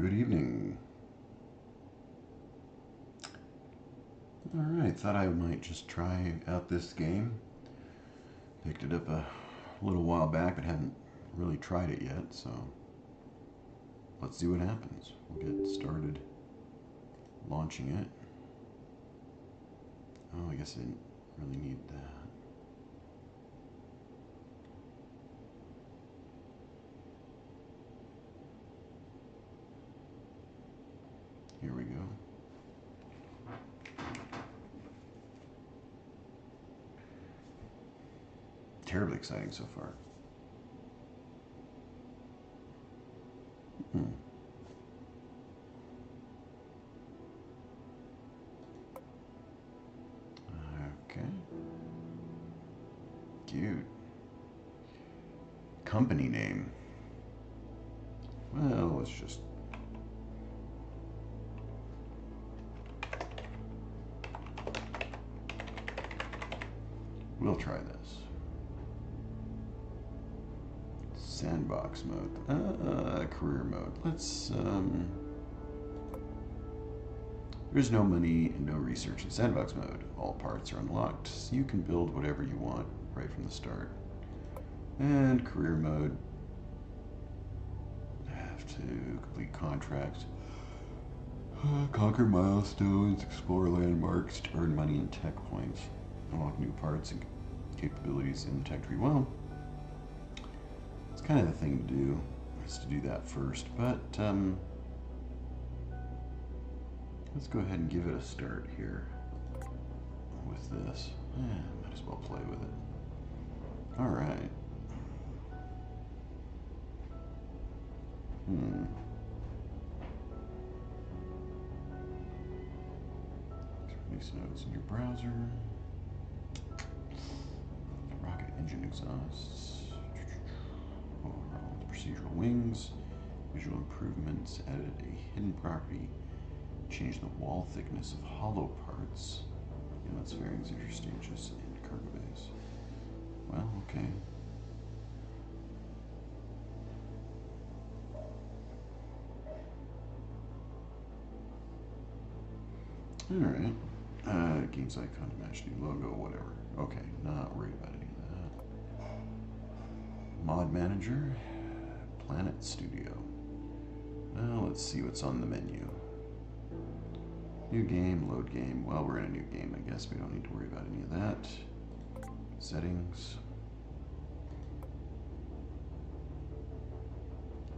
Good evening. Alright, thought I might just try out this game. Picked it up a little while back, but hadn't really tried it yet, so let's see what happens. We'll get started launching it. Oh, I guess I didn't really need that. Here we go. Terribly exciting so far. Okay. Cute. Company name. Well, let's just... We'll try this. Sandbox mode. Career mode. Let's, There's no money and no research in sandbox mode. All parts are unlocked, so you can build whatever you want right from the start. And career mode. Have to complete contracts. Conquer milestones, explore landmarks to earn money and tech points. Unlock new parts and capabilities in the tech tree. Well, it's kind of the thing to do, is to do that first, but let's go ahead and give it a start here with this. Might as well play with it. Alright. Release notes in your browser. Rocket engine exhausts. Overall, procedural wings. Visual improvements. Added a hidden property. Change the wall thickness of hollow parts. Yeah, that's very interesting. Just in cargo base. Well, okay. Alright. Games icon to match new logo, whatever. Okay, not worried about any of that. Mod manager. Planet Studio. Now let's see what's on the menu. New game, load game. Well, we're in a new game, I guess. We don't need to worry about any of that. Settings.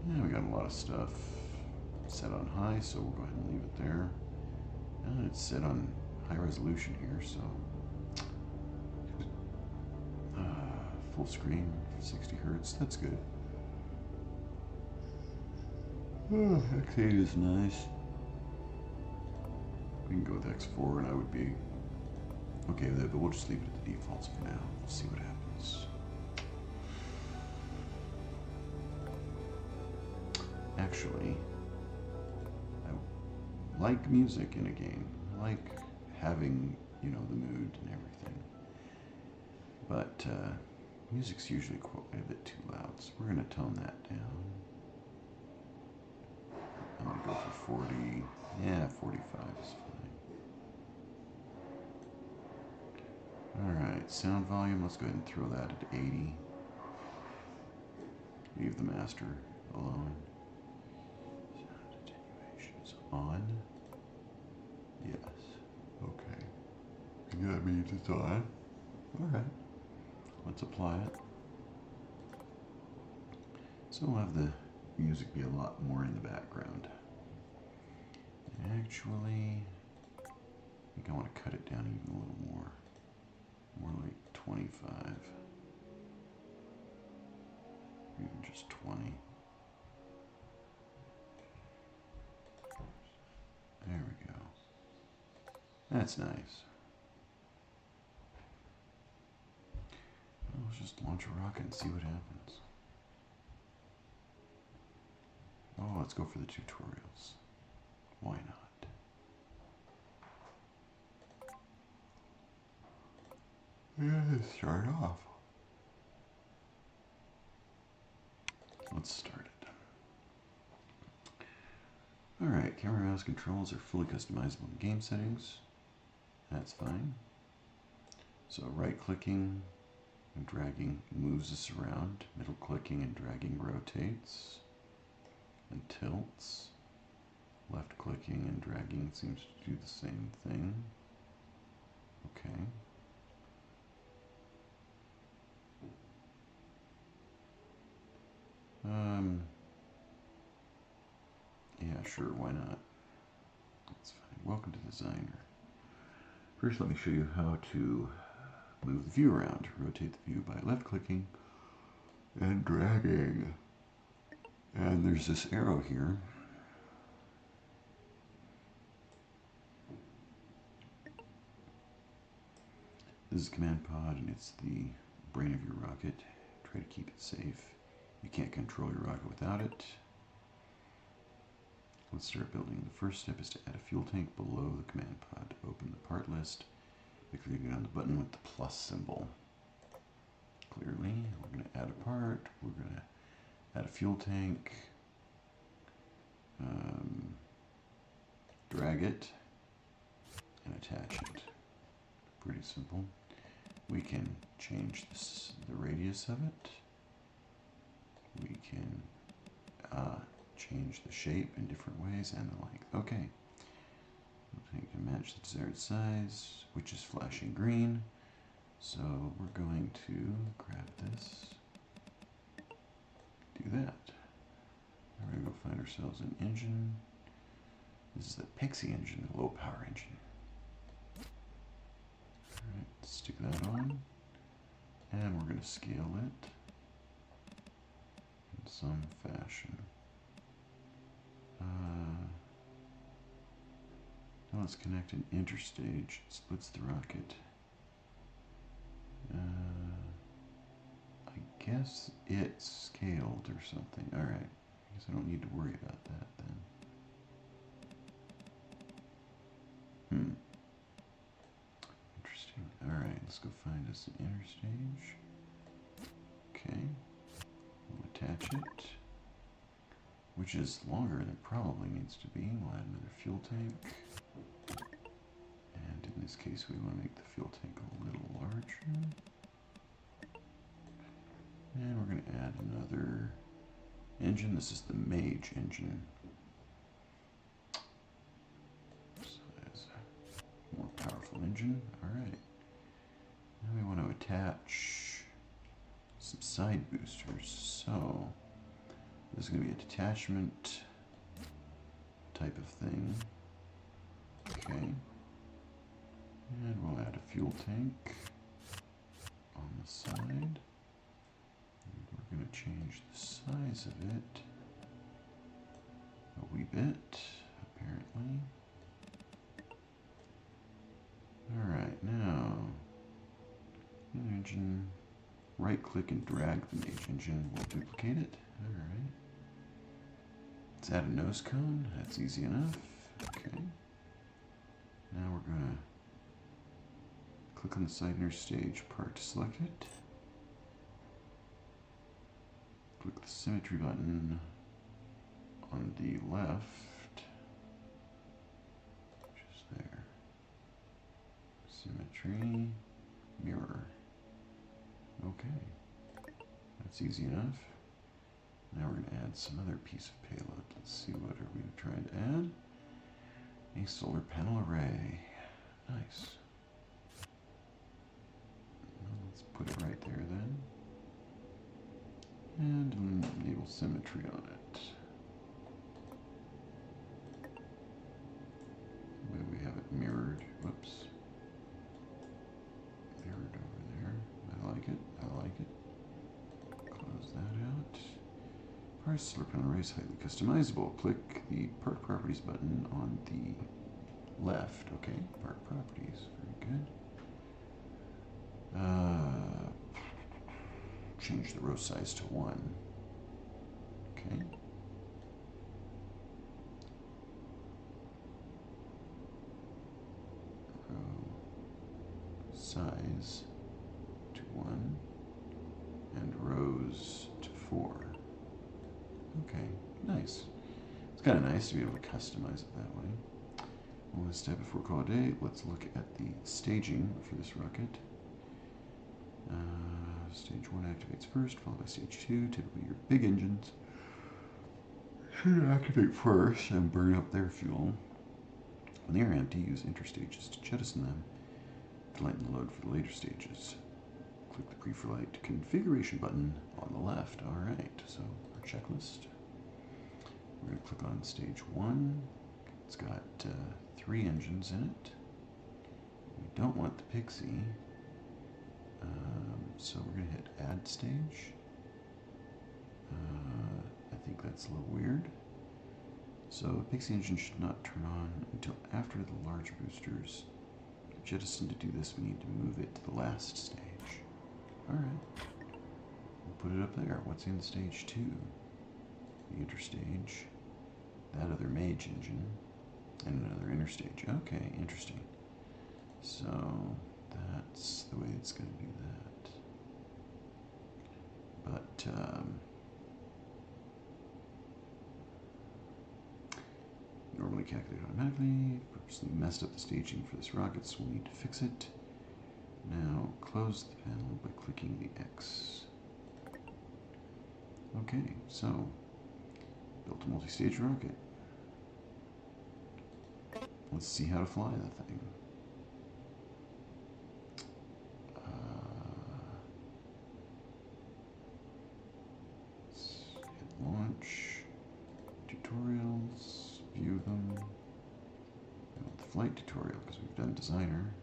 Yeah, we got a lot of stuff set on high, so we'll go ahead and leave it there. And it's set on high resolution here, so full screen, 60 hertz. That's good. X8 is nice. We can go with X4, and I would be okay with it, but we'll just leave it at the defaults for now. We'll see what happens. Actually, I like music in a game. I like having, you know, the mood and everything. But music's usually quite a bit too loud, so we're going to tone that down. I'm going to go for 40. Yeah, 45 is fine. Alright, sound volume, let's go ahead and throw that at 80. Leave the master alone. Sound attenuations on. Yes. Okay. That means it's on. Alright. Let's apply it. So we'll have the music be a lot more in the background. Actually, I think I want to cut it down even a little more. More like 25. Even just 20. There we go. That's nice. Well, let's just launch a rocket and see what happens. Oh, let's go for the tutorials. Why not? Yeah, let's start off. Let's start it. Alright, camera mouse controls are fully customizable in game settings. That's fine. So right clicking and dragging moves us around. Middle clicking and dragging rotates and tilts. Left clicking and dragging seems to do the same thing. Okay. Yeah, sure, why not? That's fine. Welcome to Designer. First, let me show you how to move the view around. Rotate the view by left clicking and dragging. And there's this arrow here. This is Command Pod, and it's the brain of your rocket. Try to keep it safe. You can't control your rocket without it. Let's start building. The first step is to add a fuel tank below the command pod. Open the part list by clicking on the button with the plus symbol. Clearly, we're going to add a part. We're going to add a fuel tank. Drag it and attach it. Pretty simple. We can change the radius of it. We can change the shape in different ways and the length. Okay. We can match the desired size, which is flashing green. So we're going to grab this, do that. We're going to go find ourselves an engine. This is the Pixie engine, the low power engine. Alright, stick that on. And we're going to scale it in some fashion. Now let's connect an interstage. It splits the rocket. I guess it's scaled or something. Alright, I guess I don't need to worry about that then. Interesting. Alright, let's go find us an interstage. Okay. We'll attach it, which is longer than it probably needs to be. We'll add another fuel tank. And in this case, we want to make the fuel tank a little larger. And we're going to add another engine. This is the Mage engine. So that's a more powerful engine. Alright. Now we want to attach some side boosters. So this is going to be a detachment type of thing. Okay. And we'll add a fuel tank on the side. And we're going to change the size of it a wee bit, apparently. Alright, now, the engine, right click and drag the Mage engine. We'll duplicate it. Alright. Let's add a nose cone. That's easy enough. Okay. Now we're going to click on the side interstage part to select it. Click the symmetry button on the left, which is there. Symmetry, mirror. Okay, that's easy enough. Now we're going to add some other piece of payload. Let's see, what are we trying to add? A solar panel array. Nice. Well, let's put it right there then. And enable symmetry on it. Maybe we have it mirrored. Whoops. Mirrored over there. I like it. I like it. Close that out. Parts solar panel array is highly customizable. Click the part properties button on the left. Okay, part properties. Very good. Change the row size to 1. Okay. Row size to 1 and rows to 4. Okay, nice. It's kind of nice to be able to customize it that way. One step before call it a day, let's look at the staging for this rocket. Stage 1 activates first, followed by stage 2. Typically your big engines should activate first and burn up their fuel. When they are empty, use interstages to jettison them to lighten the load for the later stages. Click the pre-flight configuration button on the left. Alright, so our checklist. We're going to click on stage 1. It's got 3 engines in it. We don't want the Pixie. So we're going to hit add stage. I think that's a little weird. So the Pixie engine should not turn on until after the large boosters. To jettison, to do this, we need to move it to the last stage. Alright. We'll put it up there. What's in stage 2? The interstage. That other mage engine. And another interstage. Okay, interesting. So that's the way it's going to do that. But normally calculated automatically. Purposely messed up the staging for this rocket, so we'll need to fix it. Now close the panel by clicking the X. Okay, so built a multi-stage rocket. Let's see how to fly the thing. Let's hit launch, tutorials, view them. I want the flight tutorial because we've done designer.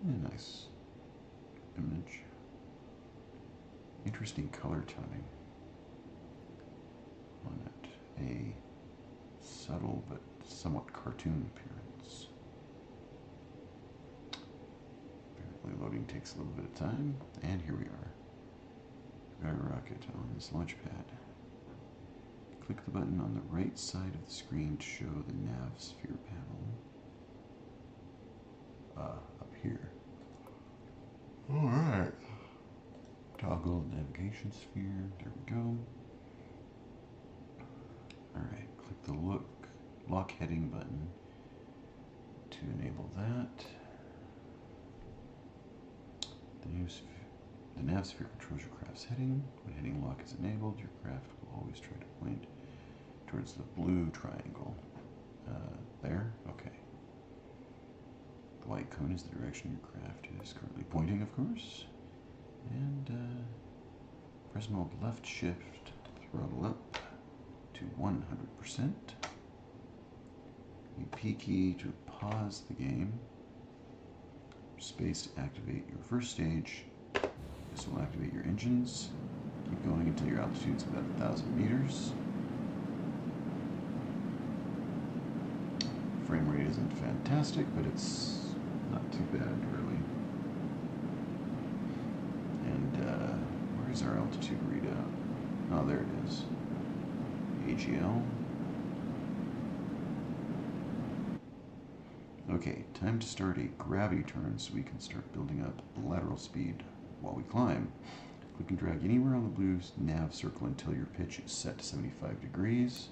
Yeah, nice image. Interesting color toning on it. A subtle but somewhat cartoon appearance. Apparently loading takes a little bit of time, and here we are. We've got our rocket on this launch pad. Click the button on the right side of the screen to show the nav sphere panel. Up here. Alright. Toggle navigation sphere. There we go. Alright, click the lock heading button to enable that. The nav sphere controls your craft's heading. When heading lock is enabled, your craft will always try to point towards the blue triangle. There? Okay. The white cone is the direction your craft is currently pointing, of course. And press and hold left shift to throttle up to 100%. P key to pause the game. Space to activate your first stage. This will activate your engines. Keep going until your altitude's about 1,000 meters. Frame rate isn't fantastic, but it's not too bad, really. And where's our altitude readout? Oh, there it is. AGL. Okay, time to start a gravity turn so we can start building up lateral speed while we climb. Click and drag anywhere on the blue nav circle until your pitch is set to 75 degrees.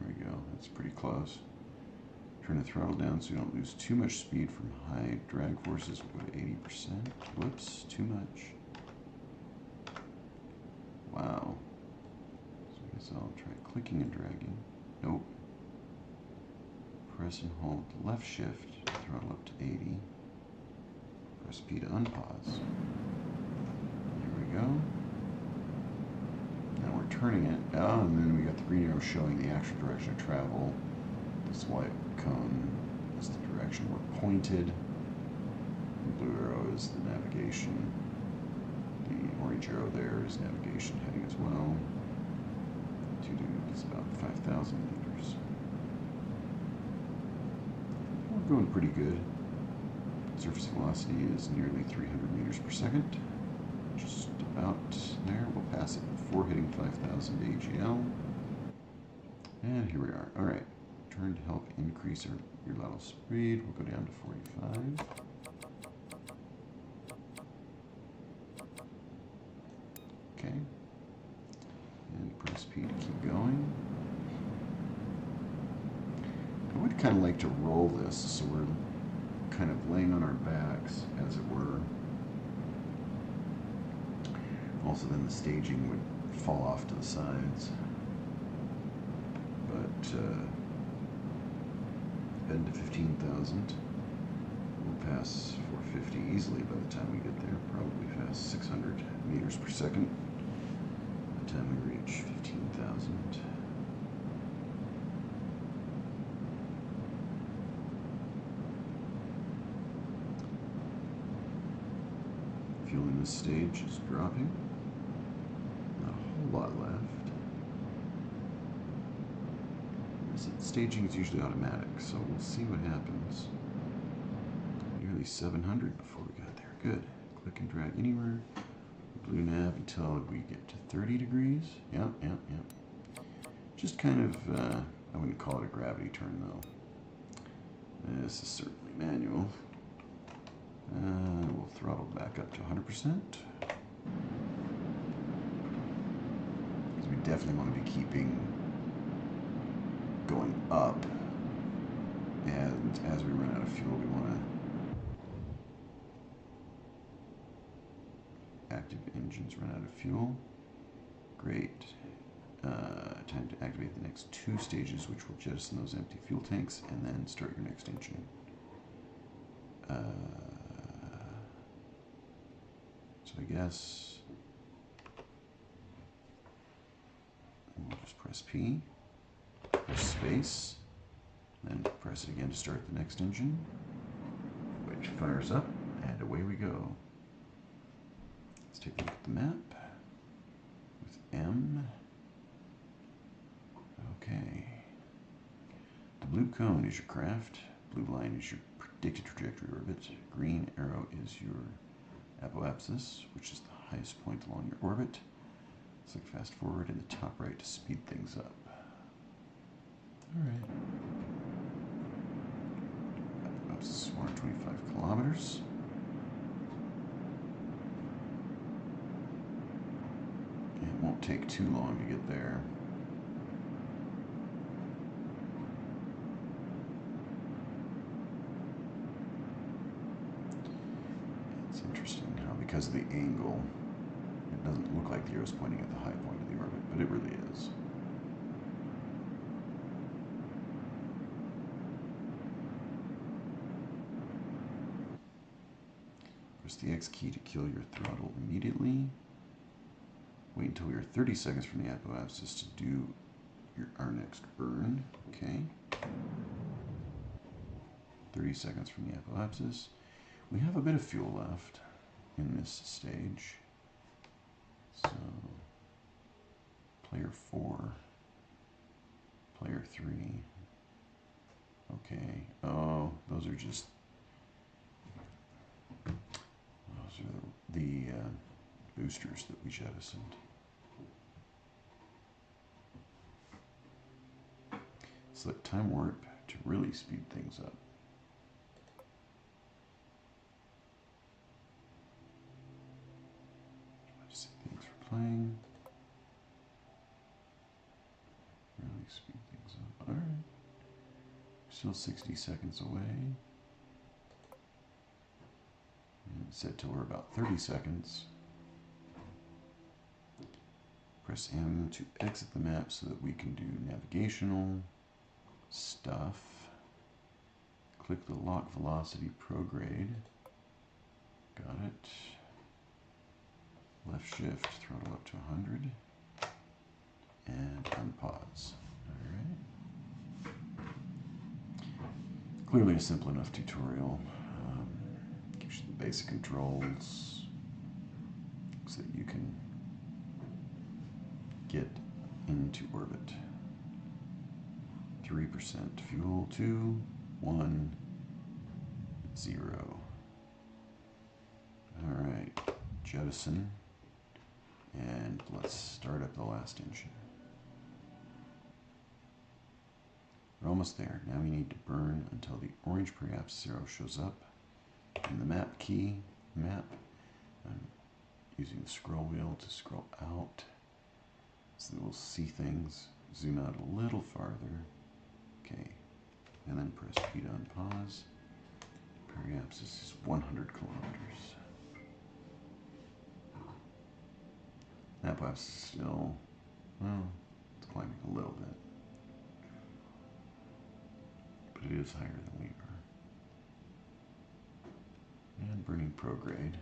There we go, that's pretty close. Turn the throttle down so you don't lose too much speed from high drag forces. We'll go to 80%. Whoops, too much. Wow. So I guess I'll try clicking and dragging. Nope. Press and hold left shift to throttle up to 80. Press P to unpause. There we go. Now we're turning it. Oh, and then we got the green arrow showing the actual direction of travel. This white cone is the direction we're pointed. The blue arrow is the navigation. The orange arrow there is navigation heading as well. Altitude is about 5,000 meters. We're going pretty good. Surface velocity is nearly 300 meters per second. Just about there. We'll pass it before hitting 5,000 AGL. And here we are. Alright. turn to help increase your lateral speed. We'll go down to 45. Okay. And press P to keep going. I would kind of like to roll this so we're kind of laying on our backs, as it were. Also, then the staging would fall off to the sides. But heading to 15,000. We'll pass 450 easily by the time we get there. Probably pass 600 meters per second by the time we reach 15,000. Fuel in this stage is dropping. Not a whole lot left. Staging is usually automatic, so we'll see what happens. Nearly 700 before we got there. Good. Click and drag anywhere. Blue nav until we get to 30 degrees. Yep. Just kind of, I wouldn't call it a gravity turn though. This is certainly manual. We'll throttle back up to 100%. Because we definitely want to be keeping going up, and as we run out of fuel, we want to active engines run out of fuel. Great. Time to activate the next 2 stages, which will jettison those empty fuel tanks, and then start your next engine. So I guess we'll just press P. Press space, then press it again to start the next engine, which fires up, and away we go. Let's take a look at the map with M. Okay. The blue cone is your craft, blue line is your predicted trajectory orbit, green arrow is your apoapsis, which is the highest point along your orbit. Let's look fast forward in the top right to speed things up. Alright. About 125 kilometers. It won't take too long to get there. It's interesting how, because of the angle, it doesn't look like the arrow's pointing at the high point of the orbit, but it really is. Press the X key to kill your throttle immediately. Wait until you're 30 seconds from the apoapsis to do our next burn. Okay. 30 seconds from the apoapsis. We have a bit of fuel left in this stage. So, player 4, player 3. Okay. Oh, those are just... Those are the boosters that we jettisoned. Select time warp to really speed things up. Just thanks for playing. Really speed things up. Alright. Still 60 seconds away. Set till we're about 30 seconds. Press M to exit the map so that we can do navigational stuff. Click the lock velocity prograde. Got it. Left shift, throttle up to 100. And unpause. Alright. Clearly a simple enough tutorial. Gives you the basic controls so that you can get into orbit. 3% fuel, 2, 1, 0. Alright, jettison, and let's start up the last engine. We're almost there. Now we need to burn until the orange periapsis arrow shows up. And the map key, map, I'm using the scroll wheel to scroll out so that we'll see things. Zoom out a little farther. Okay, and then press P to unpause. Periapsis is 100 kilometers. Napap's is still, well, it's climbing a little bit. But it is higher than we are. And burning prograde.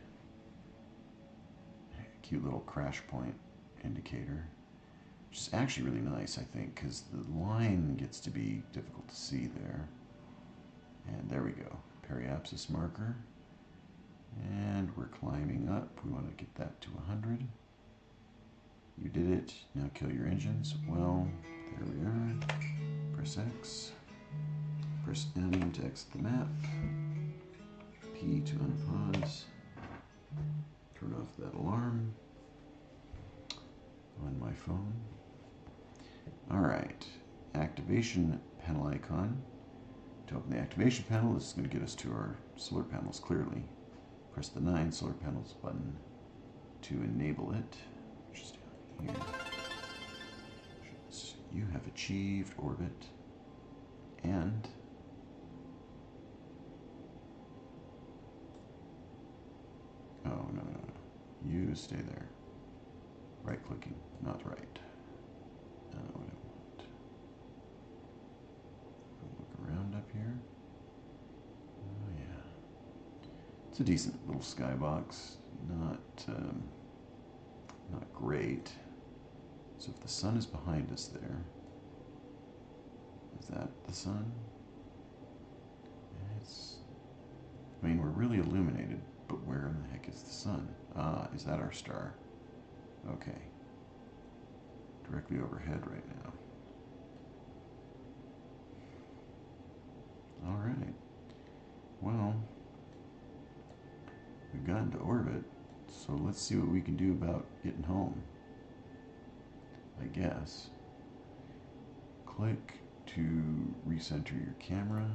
Cute little crash point indicator. Which is actually really nice, I think, because the line gets to be difficult to see there. And there we go. Periapsis marker. And we're climbing up. We want to get that to 100. You did it. Now kill your engines. Well, there we are. Press X. Press M to exit the map. P to unpause. Turn off that alarm on my phone. Alright. Activation panel icon. To open the activation panel, this is going to get us to our solar panels clearly. Press the 9 solar panels button to enable it. Just down here. You have achieved orbit and oh, no. You stay there. Right clicking, not right. What I want. Look around up here. Oh yeah. It's a decent little skybox. Not great. So if the sun is behind us there, is that the sun? I mean, we're really illuminated, but where in the heck is the sun? Ah, is that our star? Okay. Directly overhead right now. Alright. Well, we've gotten to orbit, so let's see what we can do about getting home. I guess. Click to recenter your camera.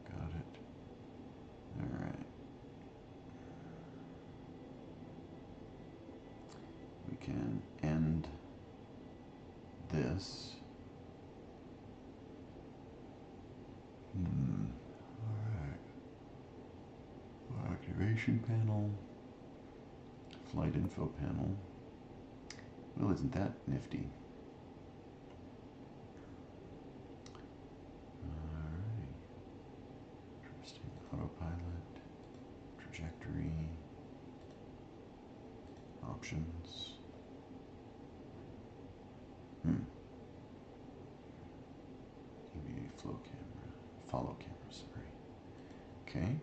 Got it. Alright. We can end this. Alright. Activation panel. Flight info panel. Well, isn't that nifty? Alright. Interesting. Autopilot. Trajectory. Options. EVA flow camera. Follow camera, sorry. Okay.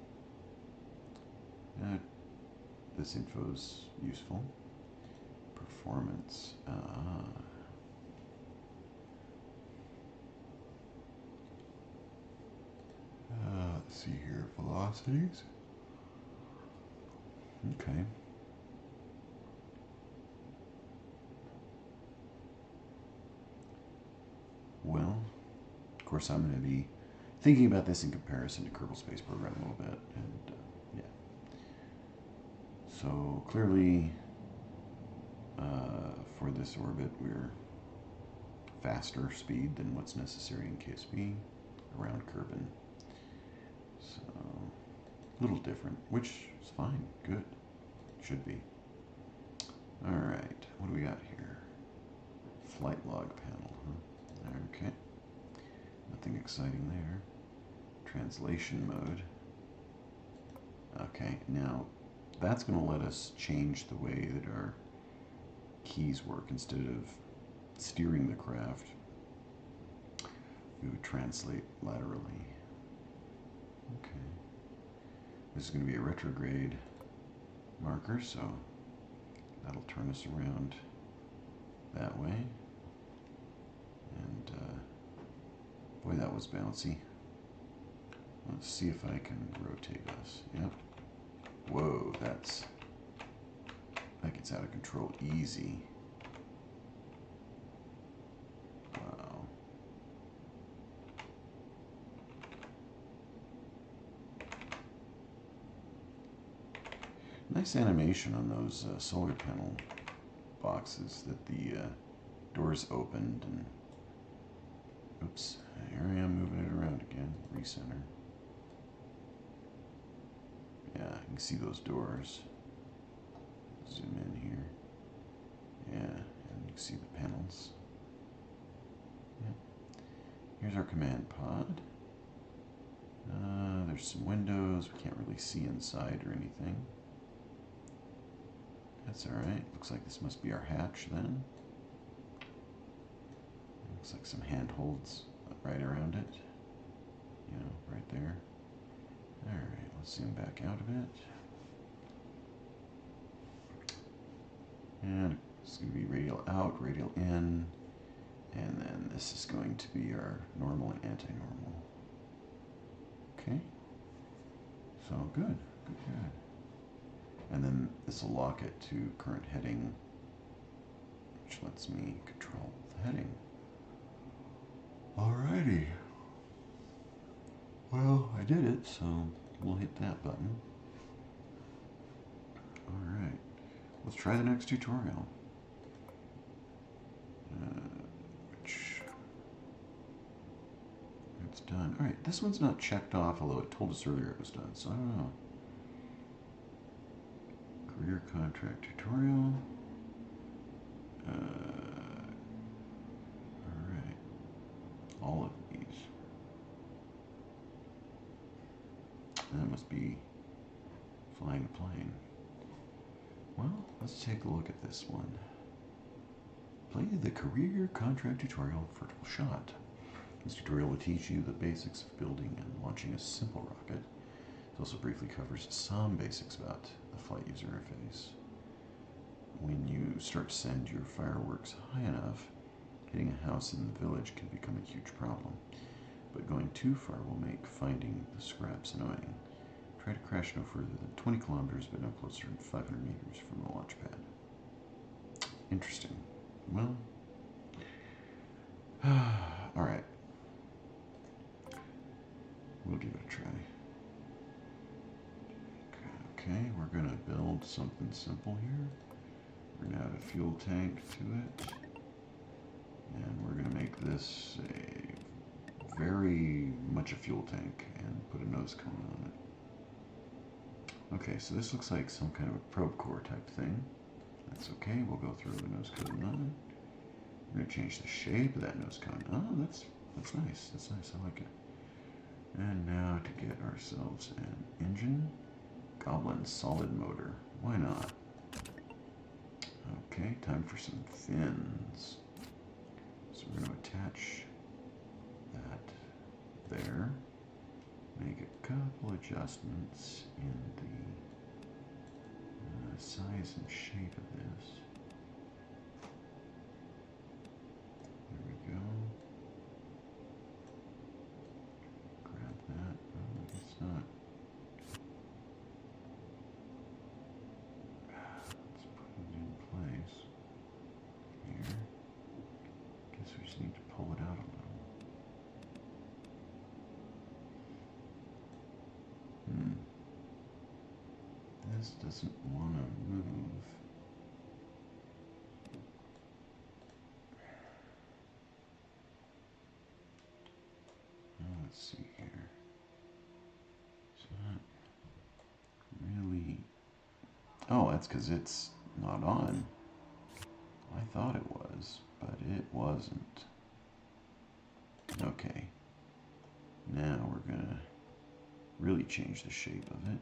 This info is useful. Performance. Let's see here. Velocities. Okay. Well, of course, I'm going to be thinking about this in comparison to Kerbal Space Program a little bit, and yeah. So clearly, for this orbit, we're faster speed than what's necessary in KSP around Kerbin. So a little different, which is fine, good, should be. All right, what do we got here? Flight log panel, huh? Okay, nothing exciting there. Translation mode. Okay, now that's going to let us change the way that our keys work. Instead of steering the craft, we would translate laterally. Okay. This is going to be a retrograde marker, so that'll turn us around that way. And boy, that was bouncy. Let's see if I can rotate us. Yep. Whoa, that gets out of control easy. Wow. Nice animation on those solar panel boxes that the doors opened and... Oops, here I am moving it around again. Recenter. Yeah, you can see those doors. Zoom in here. Yeah, and you can see the panels. Yep. Here's our command pod. There's some windows. We can't really see inside or anything. That's alright. Looks like this must be our hatch then. Looks like some handholds right around it. You know, right there. Alright, let's zoom back out a bit. And it's going to be radial out, radial in. And then this is going to be our normal and anti-normal. Okay. So good, good, good. And then this will lock it to current heading, which lets me control the heading. Alrighty. Well, I did it, so we'll hit that button. Alright. Let's try the next tutorial. Which... It's done. Alright, this one's not checked off, although it told us earlier it was done, so I don't know. Career contract tutorial. Alright. All of these. That must be flying a plane. Well, let's take a look at this one. Play the career contract tutorial vertical shot. This tutorial will teach you the basics of building and launching a simple rocket. It also briefly covers some basics about the flight user interface. When you start to send your fireworks high enough, hitting a house in the village can become a huge problem. But going too far will make finding the scraps annoying. Try to crash no further than 20 kilometers, but no closer than 500 meters from the launch pad. Interesting. Well, alright. We'll give it a try. Okay, we're going to build something simple here. We're going to add a fuel tank to it. And we're going to make this a very much a fuel tank and put a nose cone on it. Okay, so this looks like some kind of a probe core type thing. That's okay, we'll go through the nose cone on. We're going to change the shape of that nose cone. Oh, that's nice, that's nice, I like it. And now to get ourselves an engine. Goblin solid motor, why not? Okay, time for some fins. So we're going to attach that there. Make a couple adjustments in the size and shape of this. There we go. Grab that. Oh, it's not. Let's put it in place. Here. Guess we just need to pull it out a little. This doesn't want to move. Let's see here. It's not really... Oh, that's because it's not on. I thought it was, but it wasn't. Okay. Now we're going to really change the shape of it.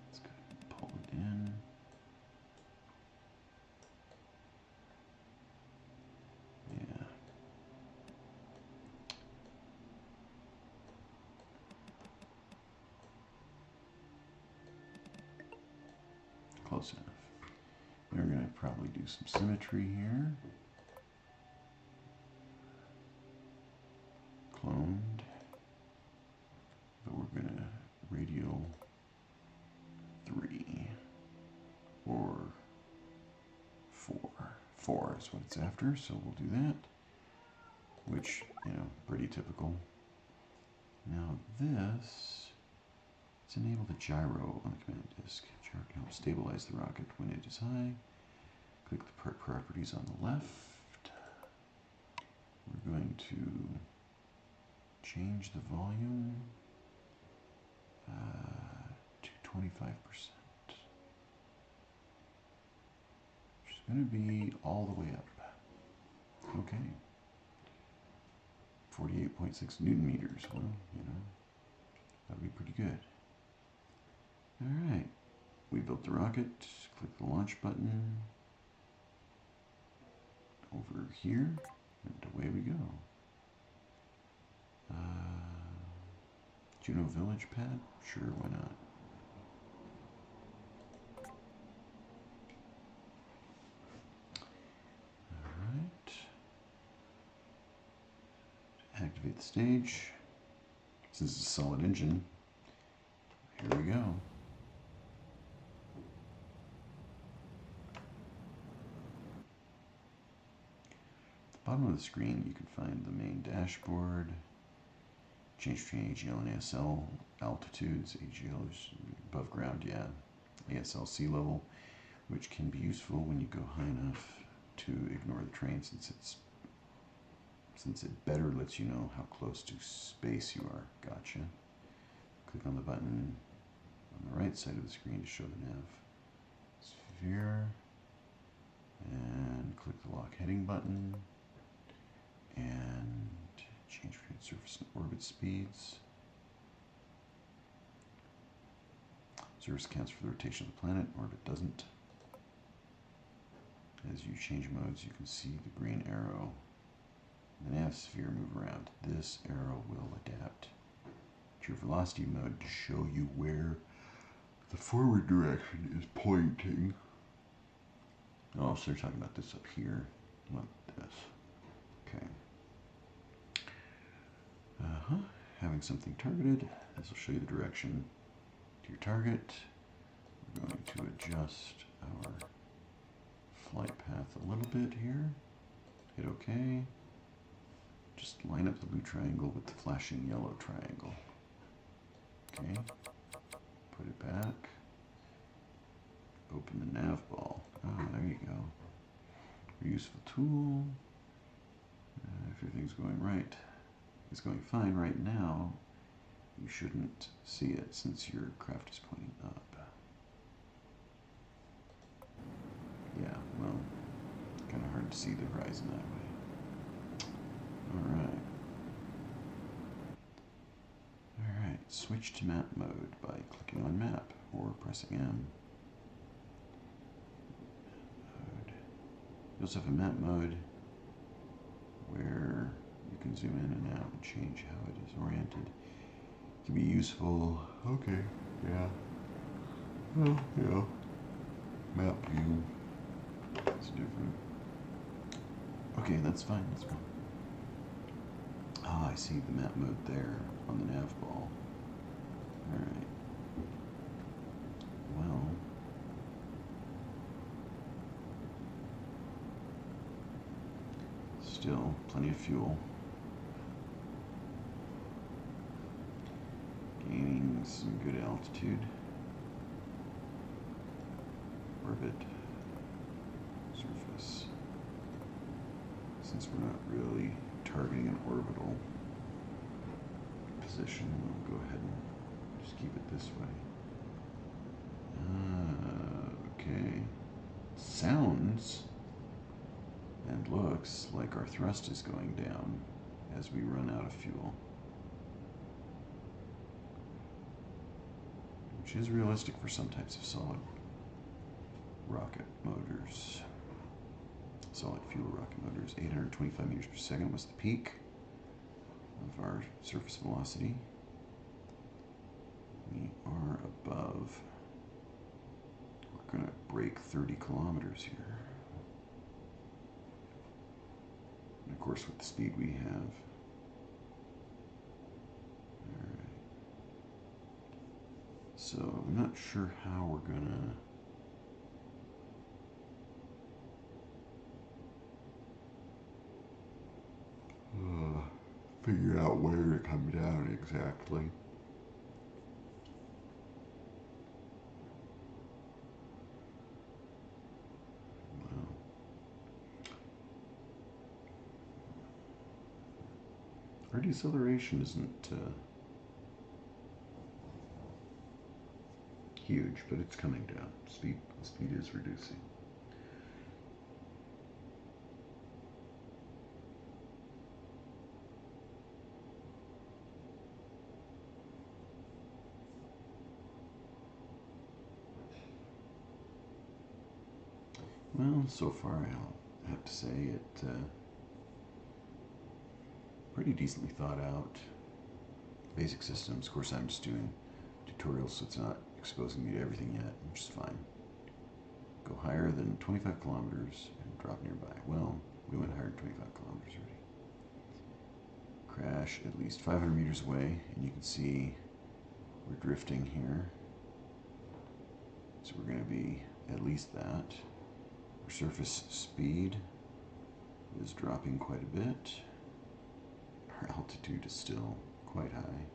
Let's go ahead and pull it in. Yeah. Close enough. We're going to probably do some symmetry here. Cloned. But we're going to radial 3 or 4. 4 is what it's after, so we'll do that. Which, you know, pretty typical. Now this, let's enable the gyro on the command disk. Gyro can help stabilize the rocket when it is high. Click the part properties on the left. We're going to change the volume to 25%. Which is going to be all the way up. Okay. 48.6 Newton meters. Well, you know, that'd be pretty good. All right. We built the rocket. Click the launch button. Over here. And away we go. Juno Village pad? Sure, why not? Alright. Activate the stage. Since it's a solid engine, here we go. At the bottom of the screen, you can find the main dashboard. Change between AGL and ASL altitudes. AGL is above ground, yeah. ASL sea level, which can be useful when you go high enough to ignore the train, since it better lets you know how close to space you are. Gotcha. Click on the button on the right side of the screen to show the nav sphere, and click the lock heading button, and change between surface and orbit speeds. Surface counts for the rotation of the planet, orbit doesn't. As you change modes, you can see the green arrow and the nav sphere move around. This arrow will adapt to your velocity mode to show you where the forward direction is pointing. Oh, so they're talking about this up here, not this. Okay. Having something targeted, this will show you the direction to your target. We're going to adjust our flight path a little bit here. Hit OK. Just line up the blue triangle with the flashing yellow triangle. Okay. Put it back. Open the nav ball. Oh, there you go. Useful tool. If everything's going right. It's going fine right now. You shouldn't see it since your craft is pointing up. Yeah, well, kind of hard to see the horizon that way. Alright. Alright, switch to map mode by clicking on map or pressing M. You also have a map mode where you can zoom in and out and change how it is oriented. It can be useful. Okay, yeah. Well, yeah. Map view. It's different. Okay, that's fine, that's fine. Ah, I see the map mode there on the nav ball. Alright. Well. Still plenty of fuel. Gaining some good altitude. Orbit. Surface. Since we're not really targeting an orbital position, we'll go ahead and just keep it this way. Okay. Sounds and looks like our thrust is going down as we run out of fuel. Which is realistic for some types of solid rocket motors. Solid fuel rocket motors. 825 meters per second was the peak of our surface velocity. We are above. We're going to break 30 kilometers here. And of course, with the speed we have. Alright. So, I'm not sure how we're gonna figure out where to come down exactly. Well, our deceleration isn't huge, but it's coming down. Speed is reducing. Well, so far I'll have to say it pretty decently thought out. Basic systems. Of course, I'm just doing tutorials, so it's not exposing me to everything yet, which is fine. Go higher than 25 kilometers and drop nearby. Well, we went higher than 25 kilometers already. Crash at least 500 meters away, and you can see we're drifting here. So we're going to be at least that. Our surface speed is dropping quite a bit. Our altitude is still quite high.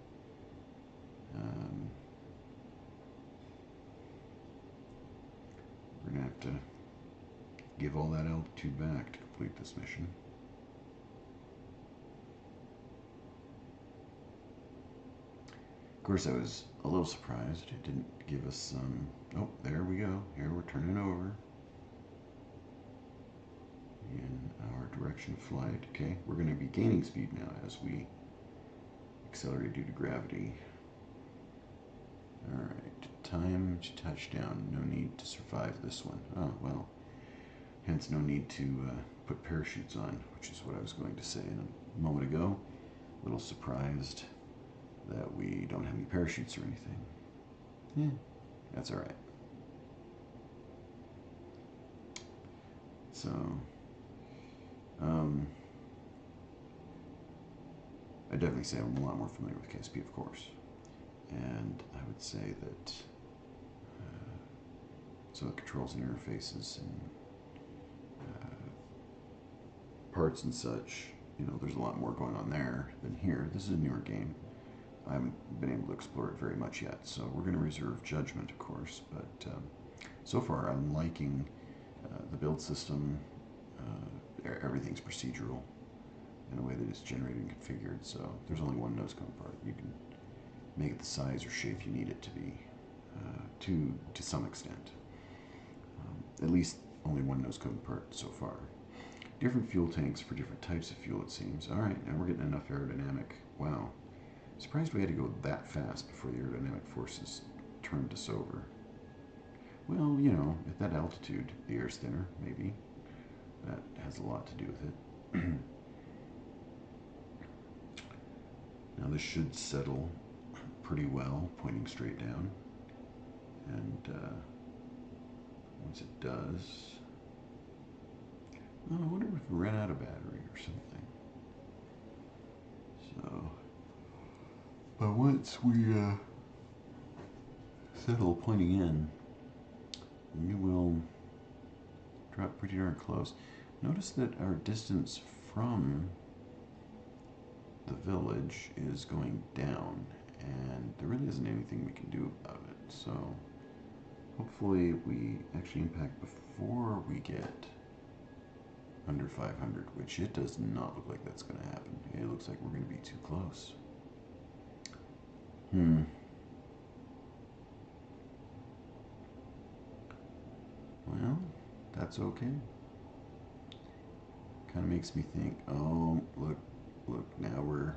We're going to have to give all that altitude back to complete this mission. Of course, I was a little surprised it didn't give us some... Oh, there we go. Here we're turning over in our direction of flight. Okay, we're going to be gaining speed now as we accelerate due to gravity. Alright, time to touchdown. No need to survive this one. Oh, well. Hence, no need to put parachutes on, which is what I was going to say a moment ago. A little surprised that we don't have any parachutes or anything. Yeah, that's alright. So, I definitely say I'm a lot more familiar with KSP, of course. And I would say that some of the controls and interfaces and parts and such, you know, there's a lot more going on there than here. This is a newer game. I haven't been able to explore it very much yet, so we're going to reserve judgment, of course. But so far, I'm liking the build system. Everything's procedural in a way that it's generated and configured, so there's only one nose cone part. You can make it the size or shape you need it to be, to some extent. At least only one nose cone part so far. Different fuel tanks for different types of fuel, it seems. All right, now we're getting enough aerodynamic. Wow. Surprised we had to go that fast before the aerodynamic forces turned us over. Well, you know, at that altitude, the air's thinner, maybe. That has a lot to do with it. Now this should settle pretty well, pointing straight down. And once it does... Oh, I wonder if we ran out of battery or something. So... But once we settle pointing in, we will drop pretty darn close. Notice that our distance from the village is going down, and there really isn't anything we can do about it. So hopefully we actually impact before we get under 500, which it does not look like that's going to happen. It looks like we're going to be too close. Well, that's okay. Kind of makes me think, oh, look, now we're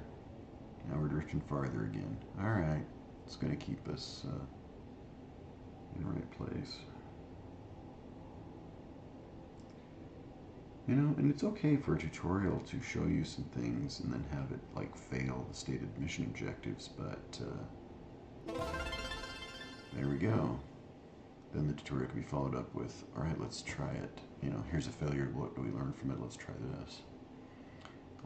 drifting farther again. All right, it's going to keep us in the right place. You know, and it's okay for a tutorial to show you some things and then have it, like, fail the stated mission objectives, but there we go. Then the tutorial can be followed up with, all right, let's try it. You know, here's a failure. What do we learn from it? Let's try this.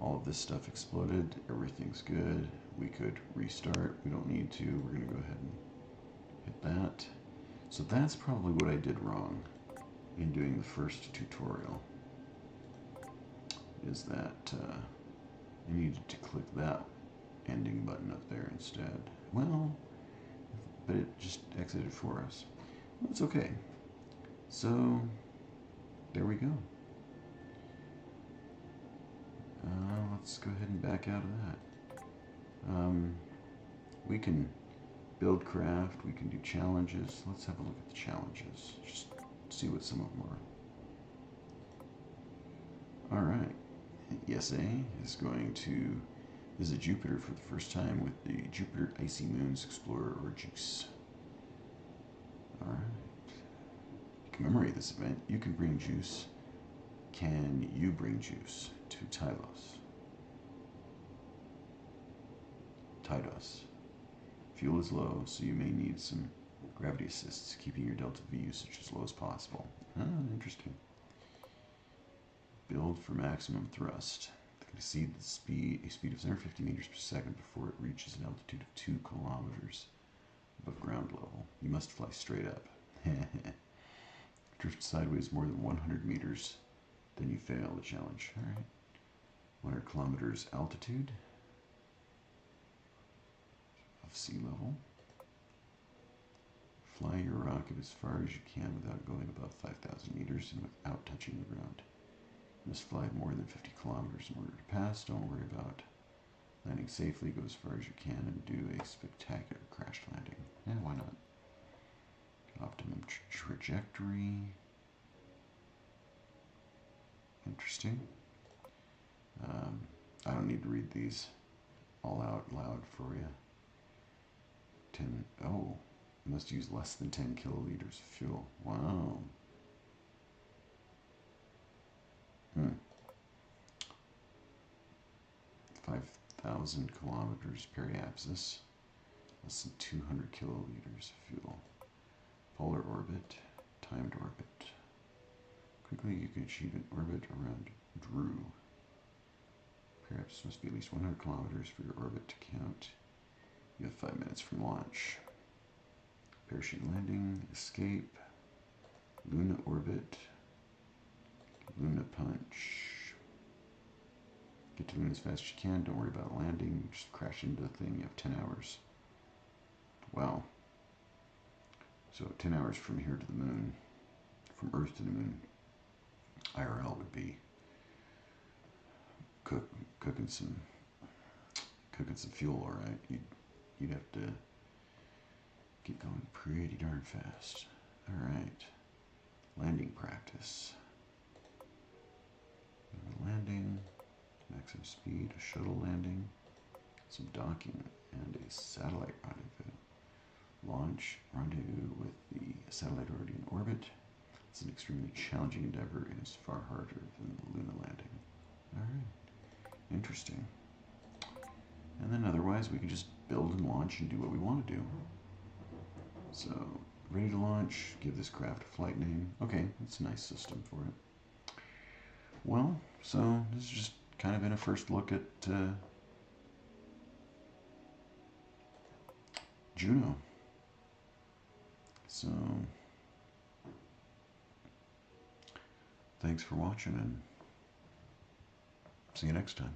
All of this stuff exploded. Everything's good. We could restart. We don't need to. We're going to go ahead and hit that. So that's probably what I did wrong in doing the first tutorial. Is that I needed to click that ending button up there instead. Well, but it just exited for us. That's okay. So, there we go. Let's go ahead and back out of that. We can build craft, we can do challenges. Let's have a look at the challenges. Just see what some of them are. Alright. ESA is going to visit Jupiter for the first time with the Jupiter Icy Moons Explorer, or JUICE. Alright. To commemorate this event, you can bring juice. Can you bring juice to Tylos? Tydos. Fuel is low, so you may need some gravity assists, keeping your delta V usage as low as possible. Interesting. Build for maximum thrust. It can exceed a speed of 750 meters per second before it reaches an altitude of 2 kilometers above ground level. You must fly straight up. Drift sideways more than 100 meters, then you fail the challenge. Alright. 100 kilometers altitude of sea level. Fly your rocket as far as you can without going above 5,000 meters and without touching the ground. You must fly more than 50 kilometers in order to pass. Don't worry about landing safely. Go as far as you can and do a spectacular crash landing. Yeah, why not? Optimum trajectory. Interesting. I don't need to read these all out loud for you. Oh, you must use less than 10 kiloliters of fuel. Wow. 5,000 kilometers periapsis, less than 200 kiloliters of fuel. Polar orbit, timed orbit. Quickly you can achieve an orbit around Drew. Periapsis must be at least 100 kilometers for your orbit to count. You have 5 minutes from launch. Parachute landing, escape, Luna orbit, Luna punch. Get to Luna as fast as you can. Don't worry about landing. Just crash into the thing. You have 10 hours. Wow. So 10 hours from here to the moon, from Earth to the moon, IRL would be cooking some fuel. All right, you'd have to get going pretty darn fast. All right, landing practice. Landing, maximum speed, a shuttle landing, some docking, and a satellite rendezvous. Launch, rendezvous with the satellite already in orbit. It's an extremely challenging endeavor and is far harder than the Luna landing. Alright, interesting. And then otherwise we can just build and launch and do what we want to do. So, ready to launch, give this craft a flight name. Okay, that's a nice system for it. Well, so this is just kind of been a first look at Juno. So, thanks for watching and see you next time.